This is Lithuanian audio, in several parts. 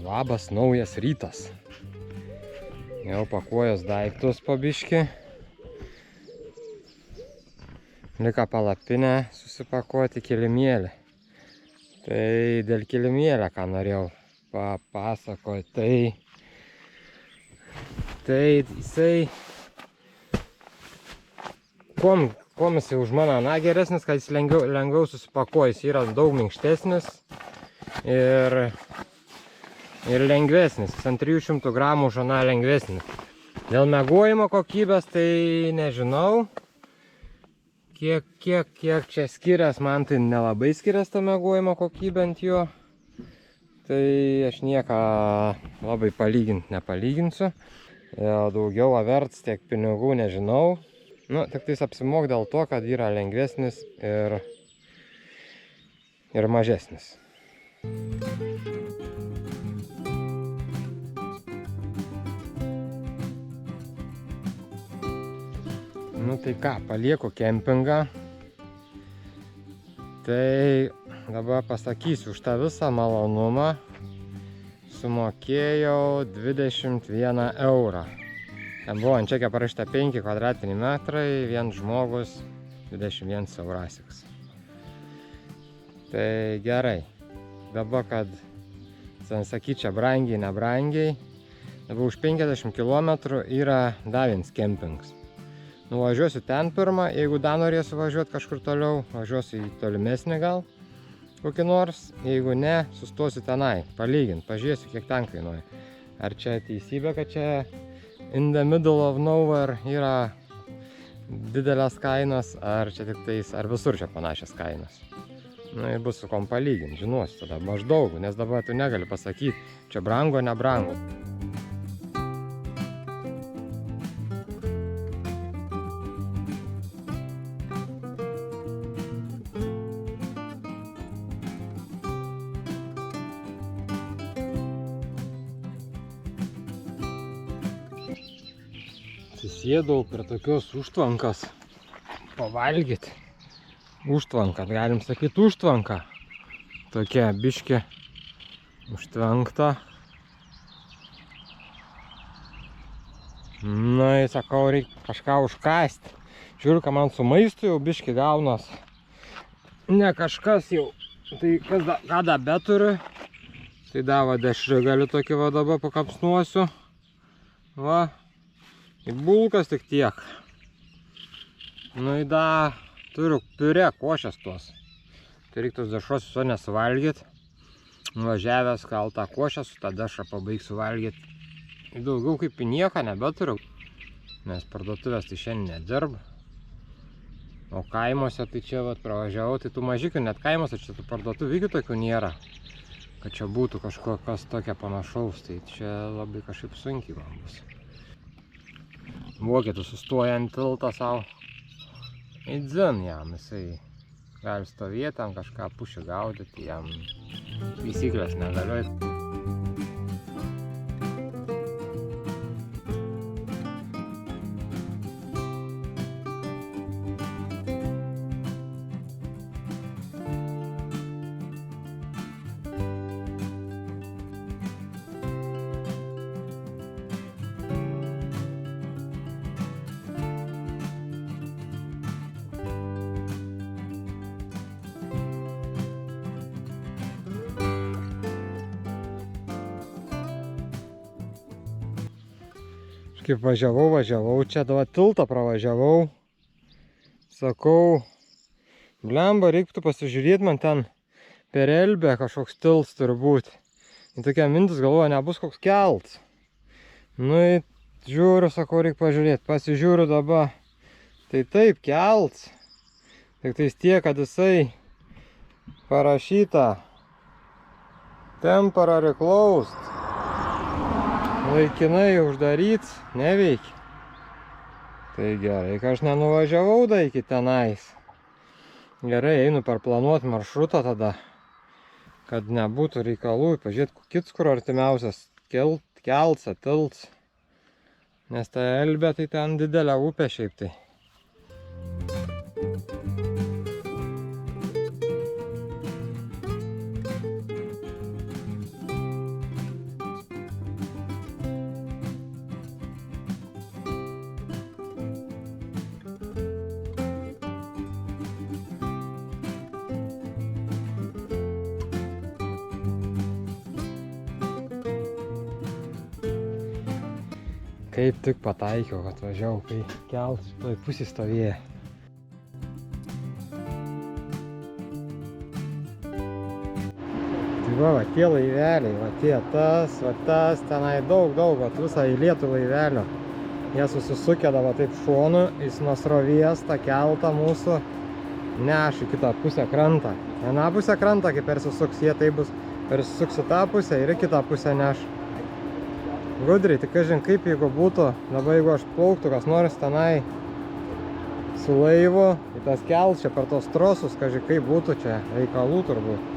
Labas naujas rytas. Jau pakuojas daiktus po biškį. Liko palapinę susipakuoti kilimėlį. Tai dėl kilimėlio, ką norėjau papasakoti, tai jisai kuom jisai už mano geresnis, kad jis lengviau susipakuoja. Jis yra daug minkštesnis ir lengvesnis. Jis ant 300 gramų už aną lengvesnis. Dėl miegojimo kokybės tai nežinau. Kiek čia skirias, man tai nelabai skirias ta miegojimo kokybė ant jo. Tai aš nieką labai nepalyginsiu. Daugiau verts tiek pinigų nežinau. Nu, tik tais apsimok dėl to, kad yra lengvesnis ir mažesnis. Nu tai ką, palieku kempingą. Tai dabar pasakysiu, už tą visą malonumą sumokėjau 21 eurą. Ten buvo ant čekio parašyta 5 kvadratiniai metrai, vien žmogus 21 eurasiks. Tai gerai. Dabar, kad sakyčia brangiai, nebrangiai, dabar už 50 km yra Davins kempings. Nuvažiuosiu ten pirmą, jeigu dar norėsiu važiuoti kažkur toliau, važiuosiu į tolimesnį gal kokį nors. Jeigu ne, sustosiu tenai, palygint, pažiūrėsiu, kiek ten kainuoja. Ar čia teisybė, kad čia in the middle of nowhere yra didelės kainos, ar čia tik tais, ar visur čia panašias kainos. Na ir bus su kom palyginti, žinosiu tada maždaug, nes dabar tu negali pasakyti, čia brango, nebrango. Sėdau prie tokios užtvankas pavalgyti. Užtvanka, galim sakyti užtvanka. Tokia biškė užtvankta. Na, sakau, reikia kažką užkasti. Žiūriu, ką man su maistu jau biškį gaunas. Ne kažkas jau. Tai ką dabe turiu. Tai dava dešrigalį tokį va dabar pakapsnuosiu. Va. Į bulkas tik tiek. Nu, turiu piurė košės tuos. Tai reiktų tos dešros viso nesuvalgyti. Nuvažiavęs gal tą košę su tą dešrą pabaigsiu valgyti. Daugiau kaip į nieką nebeturiu. Nes parduotuvės tai šiandien nedirba. O kaimuose tai čia vat pravažiavau, tai tų mažikių net kaimuose čia tų parduotuvių tokių nėra. Kad čia būtų kažkas tokia panašaus, tai čia labai kažkaip sunkiai man bus. Vokietis sustoja ant tilto savo. Įdzin jam, jisai gali stovėti, ant kažką pušį gaudyti, jam taisyklės negalioja. Kaip važiavau, čia dabar tiltą pravažiavau. Sakau, blemba, reiktų pasižiūrėti, man ten per Elbę kažkoks tilts turi būti. Ir tokia mintis galvoja, nebus koks kelts. Nu, žiūriu, sakau, reikia pažiūrėti. Pasižiūriu dabar. Tai taip, kelts. Tik tais tiek, kad jisai parašyta temporary closed. Laikinai uždaryts, neveikia. Tai gerai, kad aš nenuvažiavau da iki tenais. Gerai, einu perplanuoti maršrutą tada, kad nebūtų reikalų. Pažiūrėti, kits kur artimiausias kelts, tilts. Nes ta Elbė tai ten didelė upė šiaip tai. Kaip tik pataikiau, kad važiavau, kai keltas toj pusėj stovėjo. Tai va, tie laiveliai, va tie tas, tenai daug, va visą įlietų laivelio. Jie susisukėdavo taip šonu, jis nuo srovės tą keltą mūsų neš į kitą pusę krantą. Vieną pusę krantą, kai persisuks, jie tai bus persisuks į tą pusę ir į kitą pusę neš. Gudriai, tik kažin kaip jeigu būtų, dabar jeigu aš plauktų, kas nors tenai su laivu, į tas keltas čia per tos trosus, kažin kaip būtų čia reikalų turbūt.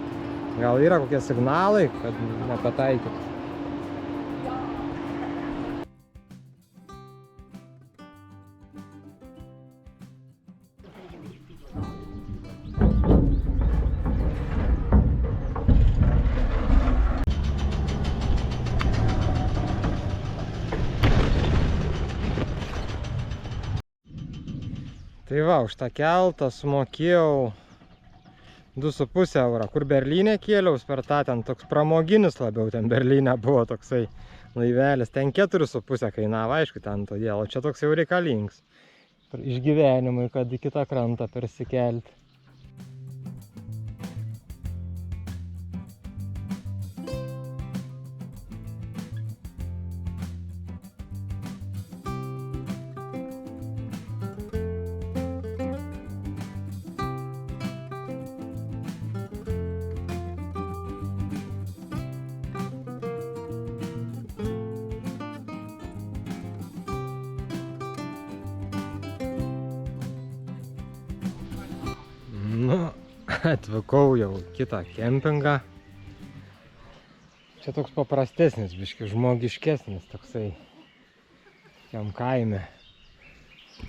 Gal yra kokie signalai, kad nepataikytų. Tai va, už tą keltą sumokėjau 2,5 eurą, kur Berlyne kėliaus per tą ten toks pramoginis labiau, ten Berlyne buvo toksai laivelis, ten 4,5 kainavo, aišku, ten todėl, o čia toks jau reikalingas išgyvenimui, kad į kitą krantą persikelti. Nu, atvykau jau kitą kempingą. Čia toks paprastesnis, biški žmogiškesnis toksai tokiam kaime.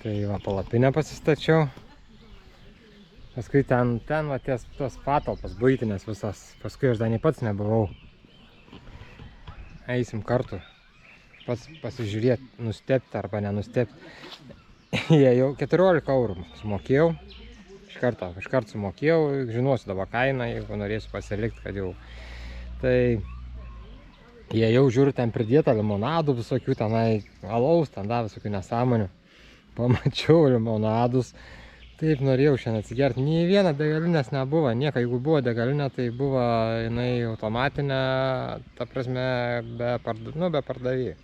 Tai va, palapinę pasistačiau. Paskui ten va tos patalpas buitinės visas. Paskui aš dar nei pats nebuvau. Eisim kartu. Pats pasižiūrėti, nustebti arba nenustebti. Jie jau 14 eurų sumokėjau. Iškart sumokėjau, žinosiu dabar kainą, jeigu norėsiu pasilikti, kad jau. Tai jie jau žiūri, ten pridėta limonadų visokių, tenai alaus, ten da visokių nesąmonių. Pamačiau limonadus, taip norėjau šiandien atsigerti. Nei viena degalinės nebuvo, nieko, jeigu buvo degalinė, tai buvo jinai automatinė, ta prasme, be pardavėjų.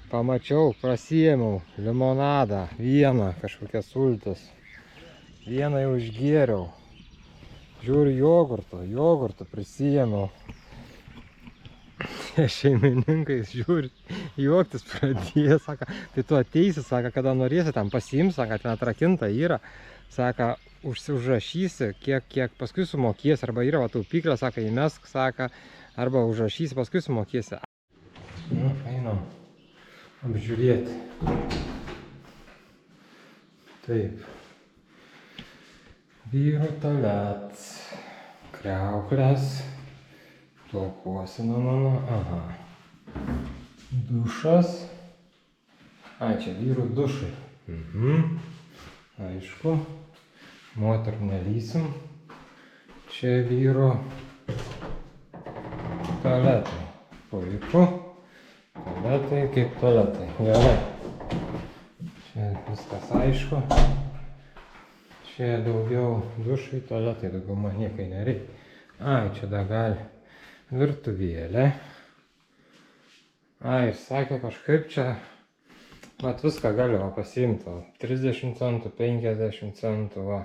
Pamačiau, prasiėmiau limonadą, vieną kažkokias sultis. Vieną jau išgėriau. Žiūriu jogurto prisijėmiau. Šeimininkai žiūri, juoktis pradėjo, sako, tai tu ateisi, sako, kada norėsi, ten pasiims, sako, ten atrakinta yra. Sako, užrašysi, kiek paskui sumokėsi, arba yra va taupyklė, sako, įmesk, sako, arba užrašysi, paskui sumokėsi. Nu, einam apžiūrėti. Taip. Vyrų tualetas, kriauklės, plaukuosina mano, aha, dušas, čia vyrų dušai, aišku, moterų nelysim, čia vyrų tualetai, puiku, tualetai kaip tualetai, gerai, čia viskas aišku. Čia daugiau dušai, tualetai, daugiau man niekai nereikia. Čia dar gali virtuvėlė. Ir sakė kažkaip čia, vat viską galiu pasiimti, 30 centų, 50 centų, va.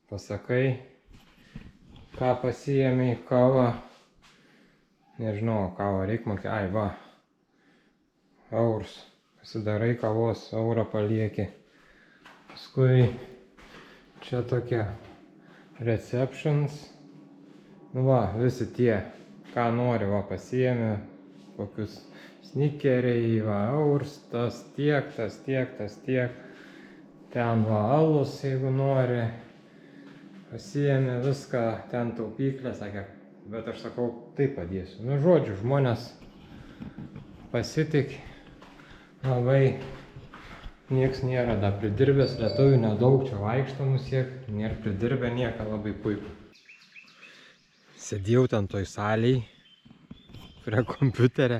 Pasakai, ką pasiėmei, kavą, nežinau, kavą reik mokėti, va, eurus, pasidarai kavos, eurą palieki. Paskui čia tokie receptions, nu va, visi tie, ką nori, va, pasiėmė, kokius snikeriai, va, eurs, tas tiek, ten va, alus, jeigu nori, pasiėmė viską, ten taupyklė, sakė, bet aš sakau, taip padėsiu. Nu, žodžiu, žmonės pasitik, labai. Nieks nėra dar pridirbęs, lietuvių nedaug čia vaikštamų siek, nėra pridirbę nieką, labai puiku. Sėdėjau ten toj salėj, prie kompiuterio,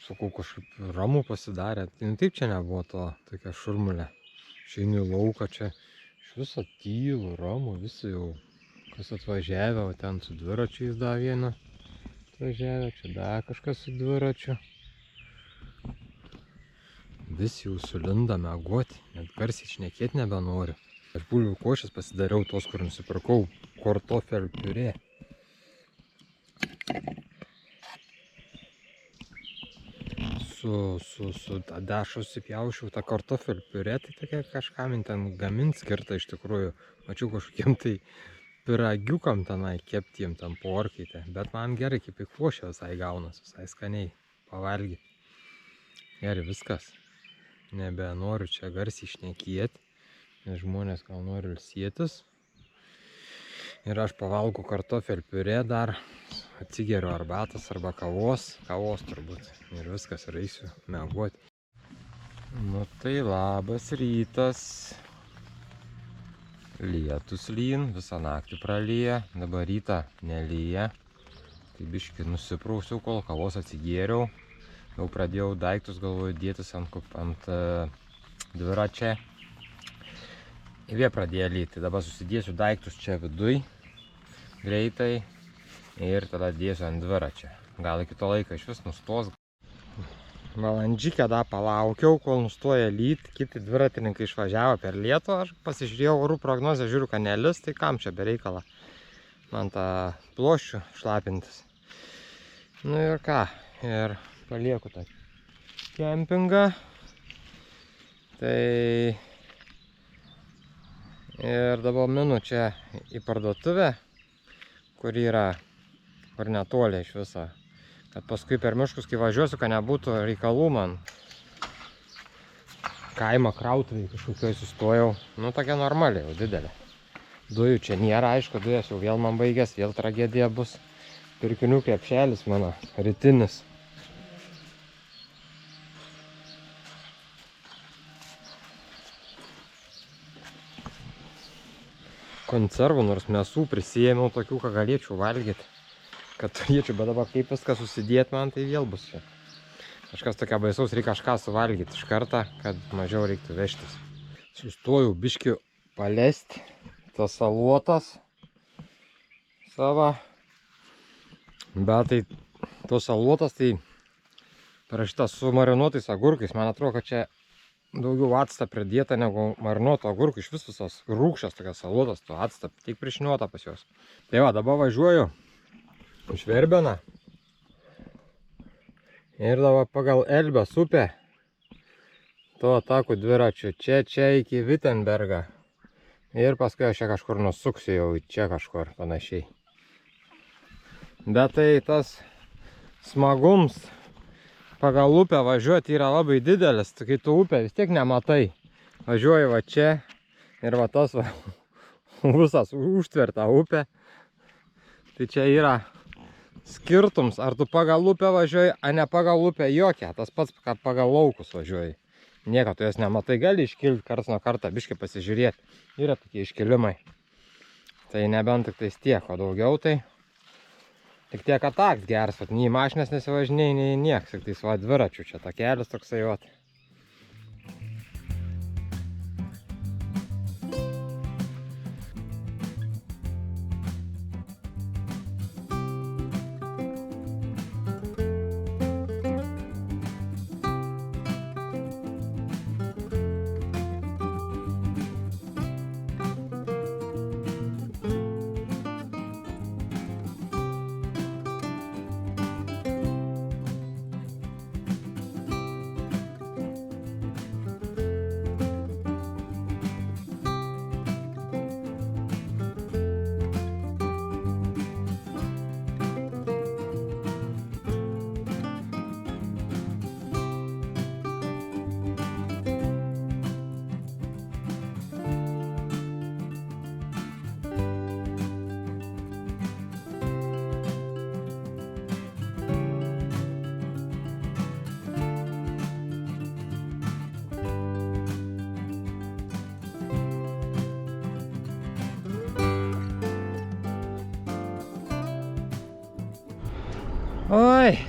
sakau, kažkaip ramu pasidarė. Tai taip čia nebuvo to, tokia šurmulė. Išeini į lauką, čia iš viso tylu, ramu, visi jau kas atvažiavę, o ten su dviračiais dar vieną atvažiavę, čia dar kažkas su dviračiu. Visi jau sulinda miegoti, net garsiai šnekėti nebenoriu. Aš bulvių košės pasidariau tos, kur nusipirkau kartofelių piurė. Su tą dešą susipjaušiau tą kartofelių piurė, tai tokia kažkam ten gamint skirta iš tikrųjų. Mačiau kažkokiem tai pyragiukam tenai keptiem ten porkaitę, bet man gerai kaip į košę visai gaunas, visai skaniai pavalgyti. Gerai, viskas. Nebenoriu čia garsiai šnekėti, nes žmonės gal nori ilsėtis. Ir aš pavalgau kartofelių piurė dar, atsigeriu arbatos arba kavos turbūt. Ir viskas, ir eisiu miegoti. Nu tai labas rytas. Lietus lyn, visą naktį pralyja, dabar rytą nelyja. Tai biškį nusiprausiau, kol kavos atsigėriau. Jau pradėjau daiktus, galvoju, dėtis ant dviračio. Ir jie pradėjo lyti. Dabar susidėsiu daiktus čia viduj greitai ir tada dėsiu ant dviračio. Gal iki to laiko iš vis nustos. Valandžikę dar palaukiau, kol nustoja lyti. Kiti dviratininkai išvažiavo per lietų. Aš pasižiūrėjau orų prognozę, žiūriu, kad nelis, tai kam čia bereikalą man tą ploščių šlapintis. Nu ir ką, ir palieku tą kempingą. Tai ir dabar minu čia į parduotuvę, kur netoli iš viso. Kad paskui per miškus, kai važiuosiu, kad nebūtų reikalų man. Kaimo krautuvėj kažkokioj sustojau. Nu, tokia normaliai, jau didelė. Dujų čia nėra, aišku, dujas jau vėl man baigęs, vėl tragedija bus. Pirkinių krepšelis mano, rytinis. Konservų, nors mėsų prisijėmiau tokių, ką galėčiau valgyti. Kad turėčiau, bet dabar kaip viską susidėti man, tai vėl bus čia. Kažkas tokia baisaus, reikia kažką suvalgyti iš kartą, kad mažiau reiktų vežtis. Sustojau biškį palesti tas salotas savo. Bet tai tos salotas tai parašytas su marinuotais agurkais. Man atrodo, kad čia daugiau actą pridėta negu marinuoto agurkų. Iš visos rūgščios tokios salotos, to actą tik prišniuota pas juos. Tai va, dabar važiuoju iš Verbeną. Ir dabar pagal Elbės upę tuo taku dviračiu čia iki Wittenbergą. Ir paskui aš čia kažkur nusuksiu jau čia kažkur panašiai. Bet tai tas smagums pagal upę važiuoti yra labai didelis, kai tu upę vis tiek nematai. Važiuoju va čia ir va tas va, visas užtverta upė. Tai čia yra skirtums, ar tu pagal upę važiuoji, ar ne pagal upę jokia. Tas pats, kad pagal laukus važiuoji. Nieko, tu jas nematai, gali iškilti karts nuo kartą, biškį pasižiūrėti. Yra tokie iškilimai. Tai nebent tik tais tiek, o daugiau tai tik tiek, kad taks geras, vat, nei mašinas nesivažinėjai, nei nieks, tik tais va dviračių čia takelis toksai vat. Oi,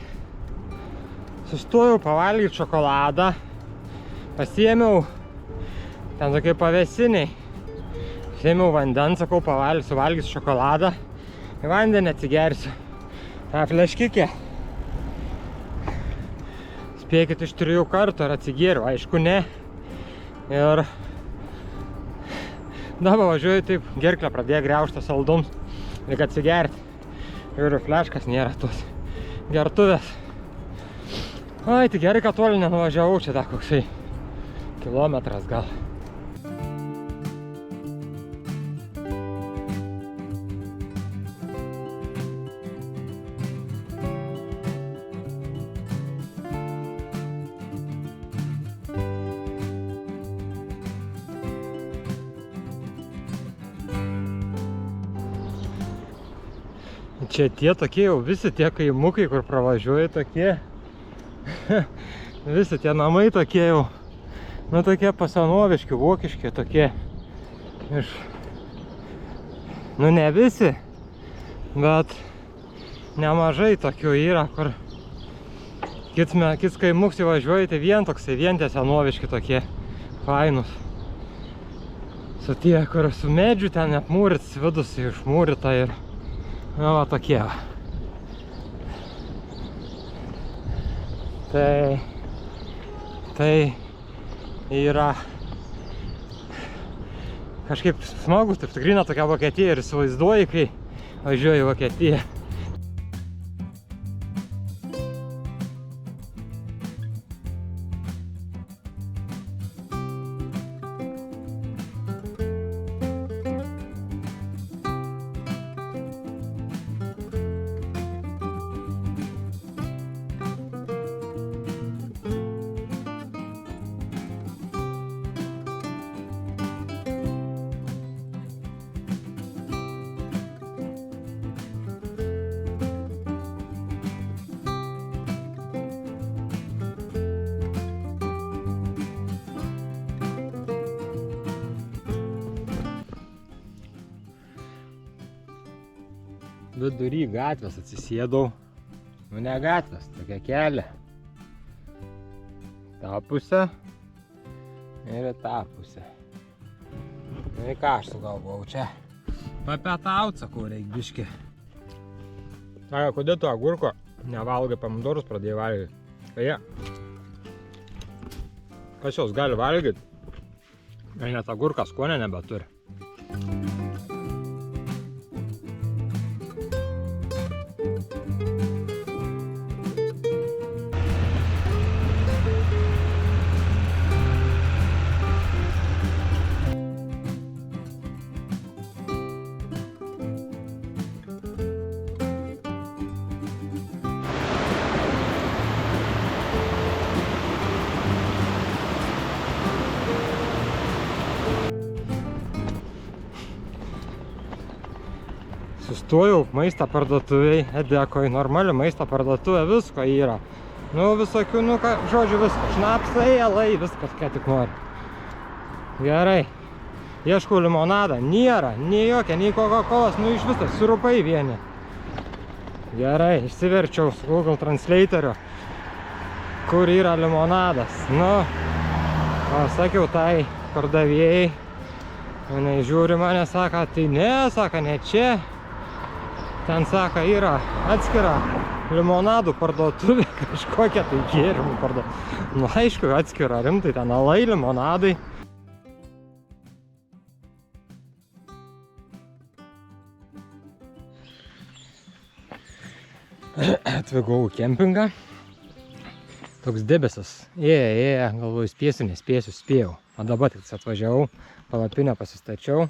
sustojau pavalgyti šokoladą. Pasiėmiau ten tokie pavėsiniai. Pasiėmiau vandens, sakau, suvalgysiu šokoladą. Į vandenį atsigersiu. Ta fleškikė. Spėkit iš 3 kartų ir atsigėriau, aišku ne. Ir dabar važiuoju taip, gerklę pradėjo griaužti saldums. Reikia atsigerti. Žiūriu, fleškas nėra tos gertuvės. Ai, tai gerai, kad toli nenuvažiavau, čia dar koksai kilometras gal. Čia tie tokie jau visi tie kaimukai, kur pravažiuoja tokie. Visi tie namai tokie jau. Nu tokie pasenoviški, vokiški tokie. Nu ne visi, bet nemažai tokių yra, kur kits kaimuks įvažiuoja, tai vien tie senoviški tokie fainus. Su tie, kur su medžiu ten apmūrits vidus išmūrita ir na va tokie va. Tai yra kažkaip smagu, taip gryna tokia Vokietija ir įsivaizduoji, kai važiuoju į Vokietiją. Vidury gatvės atsisėdau. Nu ne gatvės, tokia kelė. Ta pusė ir ta pusė. Nu į ką aš sugalvojau čia? Papietaut, sakau, reik biškį. Sako, kodėl tu agurko nevalgai, pomidorus pradėjai valgyti? Beje, kas jos gali valgyti? Net agurkas skonio nebeturi. Sustojau maisto parduotuviai, Edekoj, normali maisto parduotuvė, visko yra. Nu, visokių, nu, ką, žodžiu, visko. Šnapsai, alai, viskas, ką tik nori. Gerai. Ieškau limonadą. Nėra, nei jokia, nei Coca-Colas, nu, iš viso, sirupai vieni. Gerai, išsiverčiau su Google Translatoriu, kur yra limonadas. Nu, pasakiau tai pardavėjai. Jinai žiūri mane, sako, tai ne, sako, ne čia. Ten, sako, yra atskira limonadų parduotuvė, kažkokia tai gėrimų parduotuvė. Nu, aišku, atskira, rimtai, ten alai, limonadai. Atvykau į kempingą. Toks debesis. Galvoju, spėsiu, nespėsiu, spėjau. O dabar tik atvažiavau, palapinę pasistačiau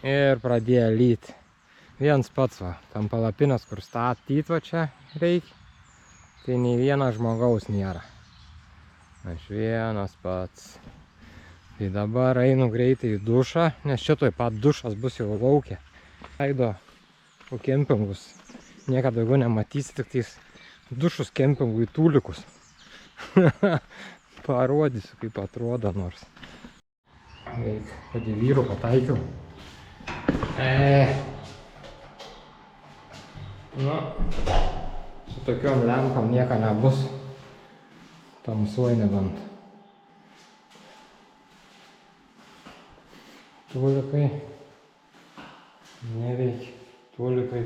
ir pradėjo lyti. Viens pats va, tam palapinės, kur statyt va čia reikia, tai nei vieno žmogaus nėra. Aš vienas pats. Tai dabar einu greitai į dušą, nes čia tuoj pat dušas bus jau laukia. Aido po kempingus. Niekada daugiau nematysi, tik tais dušus kempingų į tūlikus. Parodysiu, kaip atrodo nors. Veik, kad į vyrų pataikiau. Nu, Su tokiom lempam nieko nebus. Tamsuoj nebent. Tulikai. Neveikia. Tulikai.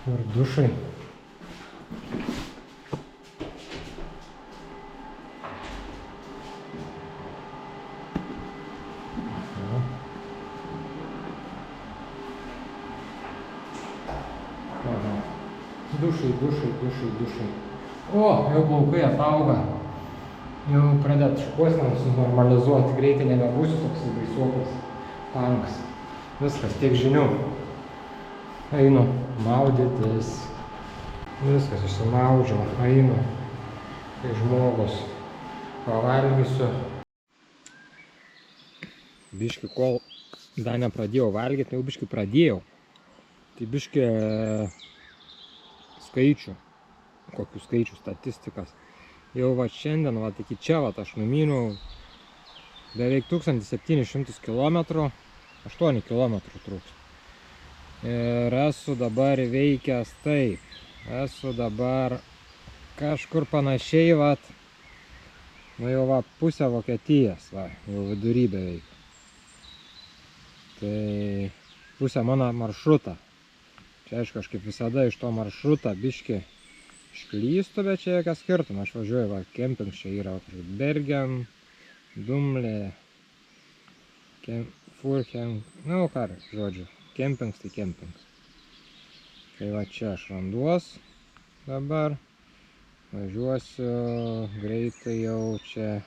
Ir dušai. Dušai. O, jau plaukai atauga. Jau pradėt šukuoseną sunormalizuoti. Greitai nebebūsiu toks baisuokas tankas. Viskas, tiek žinių. Einu maudytis. Viskas, išsimaudžiau. Einu. Kai žmogus. Pavalgysiu. Biški, kol dar nepradėjau valgyti, jau biški pradėjau. Tai biški skaičių, kokių skaičių statistikas. Jau va šiandien, va iki čia, va aš numyniau beveik 1700 km, 8 km trūks. Ir esu dabar veikęs taip, esu dabar kažkur panašiai, va, nu jau va pusę Vokietijos, va, jau vidury beveik. Tai pusę mano maršrutą. Čia aišku, aš kaip visada iš to maršruto biški išklystu, bet čia jokia skirtumą. Aš važiuoju, va, kemping čia yra Bergen, Dumlė, Furchen, nu ką, žodžiu, kempings tai kempings. Tai va čia aš randuos dabar, važiuosiu greitai jau čia,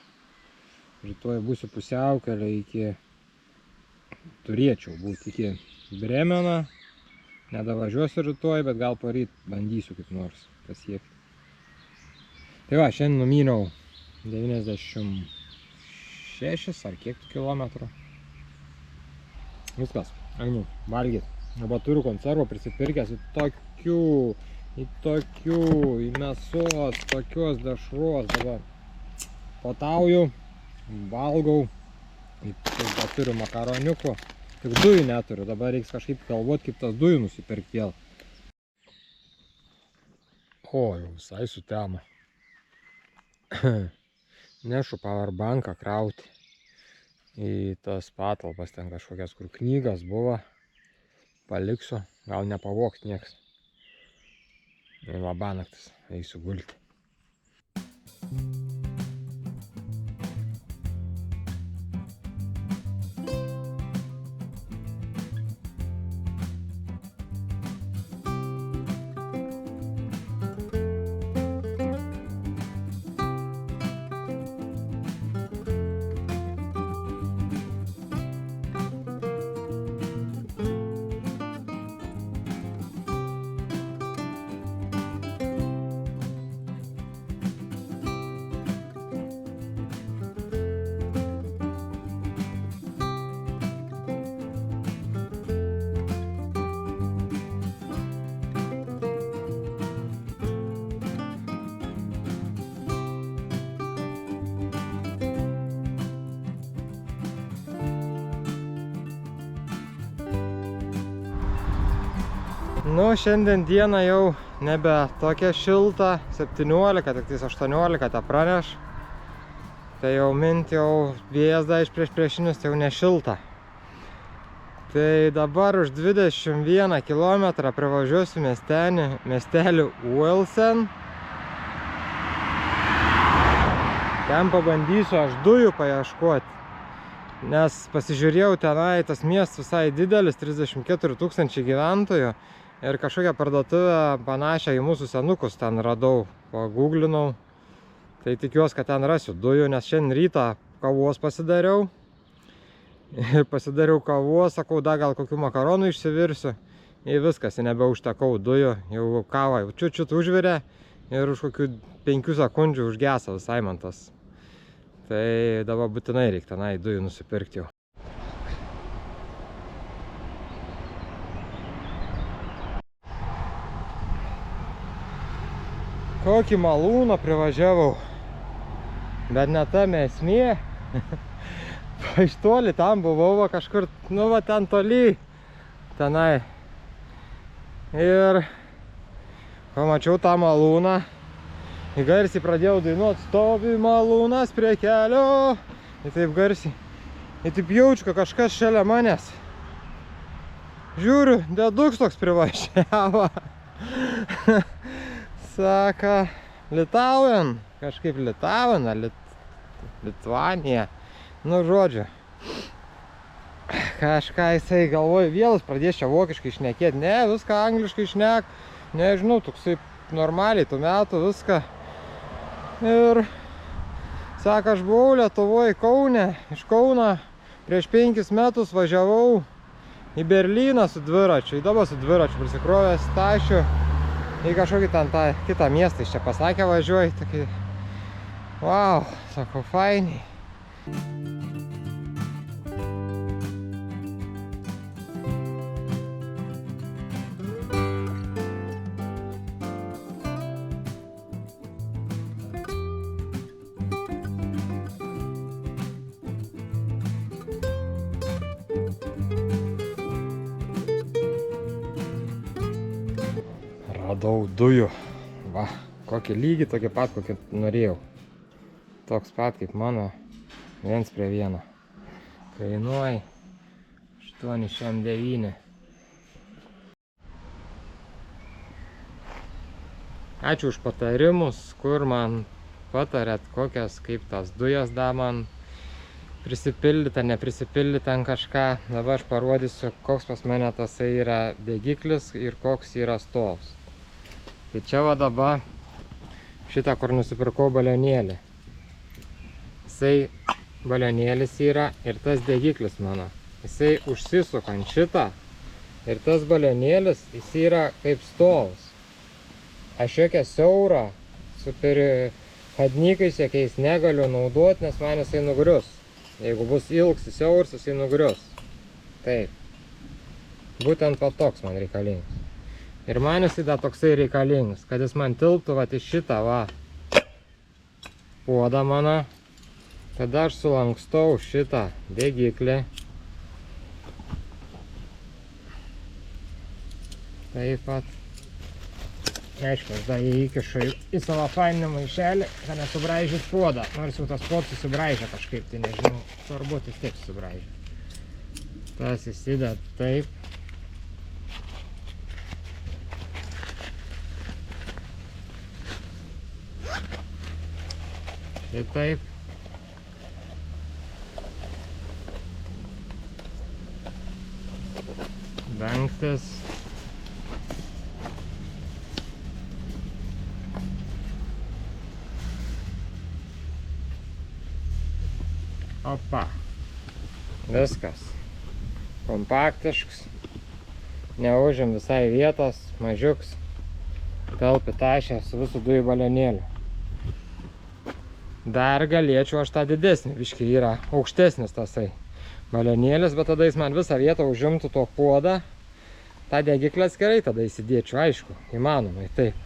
rytoj būsiu pusiaukelė iki, turėčiau būti iki Bremeno. Nedavažiuosiu rytoj, bet gal poryt bandysiu kaip nors pasiekti. Tai va, šiandien numyniau 96 ar kiek kilometrų. Viskas, einu valgyti. Dabar turiu konservų prisipirkęs į mėsos, tokios dešros. Dabar potauju, valgau. Dabar turiu makaroniukų. Tik dujų neturiu, dabar reiks kažkaip galvoti, kaip tas dujų nusipirkti vėl. O, jau visai sutemo. Nešu powerbanką krauti į tas patalpas, ten kažkokias, kur knygas buvo. Paliksiu, gal nepavokt nieks. Ir labanaktis, eisiu gulti. Nu, šiandien dieną jau nebe tokia šilta, 17, tik 18 te praneš. Tai jau mint jau vėjas iš priešinius, tai jau nešilta. Tai dabar už 21 km privažiuosiu miestelį Uelsen. Ten pabandysiu aš dujų paieškoti. Nes pasižiūrėjau tenai, tas miestas visai didelis, 34 000 gyventojų. Ir kažkokią parduotuvę panašią į mūsų senukus ten radau, paguglinau. Tai tikiuosi, kad ten rasiu dujų, nes šiandien rytą kavos pasidariau. Pasidariau kavos, sakau, da gal kokių makaronų išsivirsiu. Ir viskas, nebeužtekau dujų, jau kavą jau čiut užvirė ir už kokių 5 sekundžių užgesa visai man tas. Tai dabar būtinai reikia tenai dujų nusipirkti jau. Kokį malūną privažiavau, bet ne tame esmė. iš toli tam buvau, va, kažkur, nu, va, ten toli, tenai. Ir pamačiau tą malūną, į garsiai pradėjau dainuoti, stovi malūnas prie kelio, ir taip garsiai. Ir taip jaučiu, kad kažkas šalia manęs. Žiūriu, deduks toks privažiavo. Saka, Litaujan, kažkaip Litaujan, Litvanija. Nu, žodžiu. Kažką jisai galvoja, vėlas pradės čia vokiškai šnekėti. Ne, viską angliškai šnek. Nežinau, toksai normaliai tų metų viską. Ir sako, aš buvau Lietuvoje Kaune, iš Kauno prieš 5 metus važiavau į Berlyną su dviračiu, į dabar su dviračiu prisikrovęs tašiu į kažkokį ten tą kitą miestą, iš čia pasakė važiuoji, tokį, wow, sako, fainiai. Radau dujų. Va, kokį lygį, tokį pat, kokį norėjau. Toks pat kaip mano, 1:1. Kainuoja 809. Ačiū už patarimus, kur man patarėt, kokias, kaip tas dujas da man prisipildyta, neprisipildyta ant kažką. Dabar aš parodysiu, koks pas mane tasai yra degiklis ir koks yra stovs. Tai čia va dabar šitą, kur nusipirkau balionėlį. Jisai balionėlis yra ir tas degiklis mano. Jisai užsisuka ant šitą ir tas balionėlis, jis yra kaip stovs. Aš jokią siaurą su hadnykais jokiais negaliu naudoti, nes man jisai nugrius. Jeigu bus ilgs, siauras, jisai nugrius. Taip. Būtent va toks man reikalingas. Ir man jisai da toksai reikalingas, kad jis man tilptų va į šitą va puodą mano. Tada aš sulankstau šitą degiklį. Taip pat. Aišku, aš da jį įkišu į savo faininį maišelį, kad nesubraižyt puodą. Nors jau tas puodas susibraižia kažkaip, tai nežinau, svarbu vis tiek susibraižia. Tas įsideda taip. Ir taip. Dangtis. Opa. Viskas. Kompaktiškas. Neužim visai vietos, mažiuks. Telpi tašę su visų dujų balionėliu. Dar galėčiau aš tą didesnį, biškį yra aukštesnis tasai balionėlis, bet tada jis man visą vietą užimtų to puodą. tą degiklę atskirai tada įsidėčiau, aišku, įmanomai taip.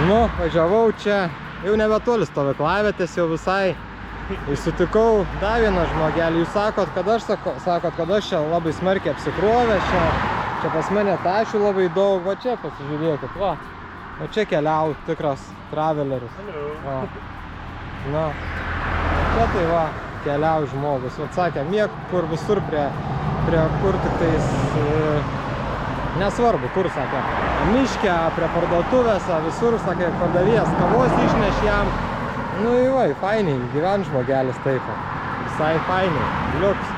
Nu, važiavau čia, jau nebetoli stovyklavietės, jau visai sutikau dar vieną žmogelį. Jūs sakot, kad aš čia labai smarkiai apsikrovęs, čia pas mane tašių labai daug, va čia pasižiūrėkit, va čia keliau tikras traveleris. Va. Na, čia tai va, keliau žmogus, va sakė, mėg kur visur prie prie kur tik tais, nesvarbu, kur, sakė, miške, prie parduotuvėse, visur, sakė, pardavėjas kavos išneš jam. Nu, vai, fainiai, gyven žmogelis taip, visai fainiai, liuks.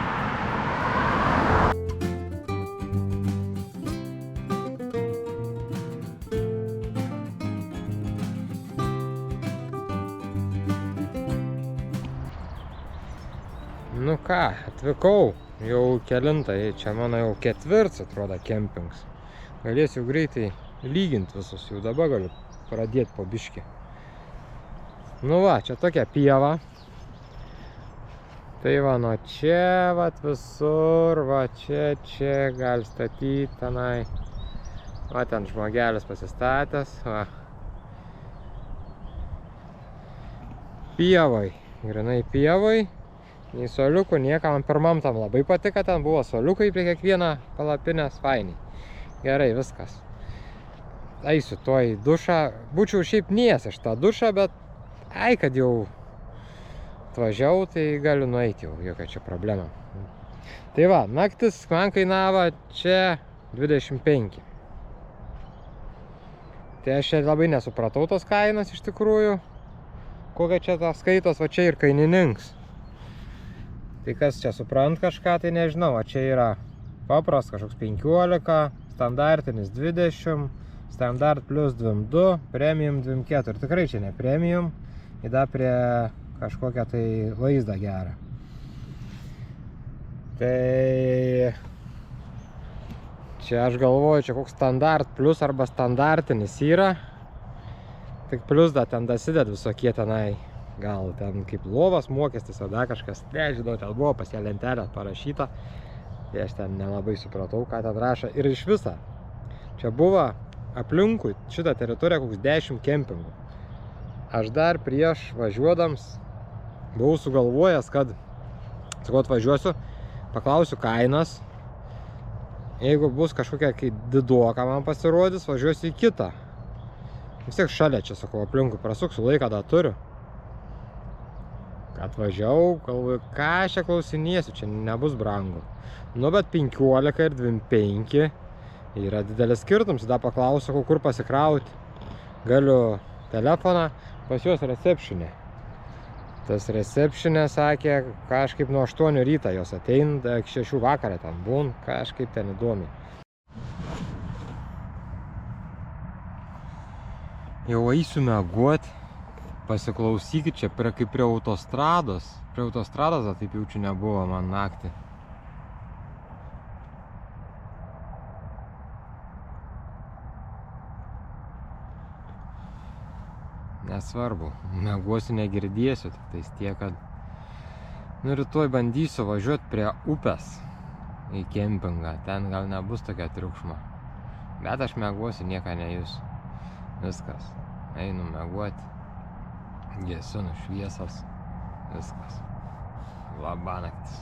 Nu ką, atvykau, jau kelintai, čia mano jau ketvirts, atrodo, kempings. Galėsiu greitai lyginti visus, jau dabar galiu pradėti po biškį. Nu va, čia tokia pieva. Tai va, nuo čia, va, visur, va, čia gali statyti tenai. Va, ten žmogelis pasistatęs, va. Pievai, grinai pievai. Nei suoliukų, nieka, man pirmam tam labai patiko, ten buvo suoliukai prie kiekvieną palapinės, fainiai. Gerai, viskas. Eisiu tuoj į dušą, būčiau šiaip nies iš tą dušą, bet ai, kad jau atvažiavau, tai galiu nueiti jau, jokia čia problema. Tai va, naktis man kainavo čia 25. Tai aš čia labai nesupratau tos kainos iš tikrųjų. Kokia čia ta skaitos, va čia ir kainininks. Tai kas čia suprant kažką, tai nežinau, o čia yra papras kažkoks 15, standartinis 20, standart plus 22, premium 24. Tikrai čia ne premium, įda prie kažkokią tai vaizdą gerą. Tai čia aš galvoju, čia koks standart plus arba standartinis yra. Tik plus da ten dasided visokie tenai. Gal ten kaip lovas mokestis, ar dar kažkas, nežinau, ten buvo pas ją lentelę parašyta. Tai aš ten nelabai supratau, ką ten rašo. Ir iš visą, čia buvo aplinkui šitą teritoriją koks 10 kempingų. Aš dar prieš važiuodams buvau sugalvojęs, kad, sakau, atvažiuosiu, paklausiu kainas. Jeigu bus kažkokia kai didoka man pasirodys, važiuosiu į kitą. Vis tiek šalia čia, sakau, aplinkui prasuksiu laiką, dar turiu. Atvažiavau, galvoju, ką aš čia klausinėsiu, čia nebus brangu. Nu, bet 15 ir 25 yra didelis skirtums. Tada paklausiau, kur pasikrauti. Galiu telefoną, pas juos recepšinė. Tas recepšinė sakė, kažkaip nuo 8 ryto jos atein, iki 6 vakarą ten būn, kažkaip ten įdomiai. Jau eisiu miegot. Pasiklausykit čia, kaip prie autostrados. Prie autostrados, taip jaučiu nebuvo man naktį. Nesvarbu, miegosiu negirdėsiu, tik tais tiek, kad nu rytoj bandysiu važiuoti prie upės į kempingą. Ten gal nebus tokia triukšma. Bet aš miegosiu, nieko nejusiu. Viskas. Einu miegoti. Gesinu šviesas, viskas. Labanaktis.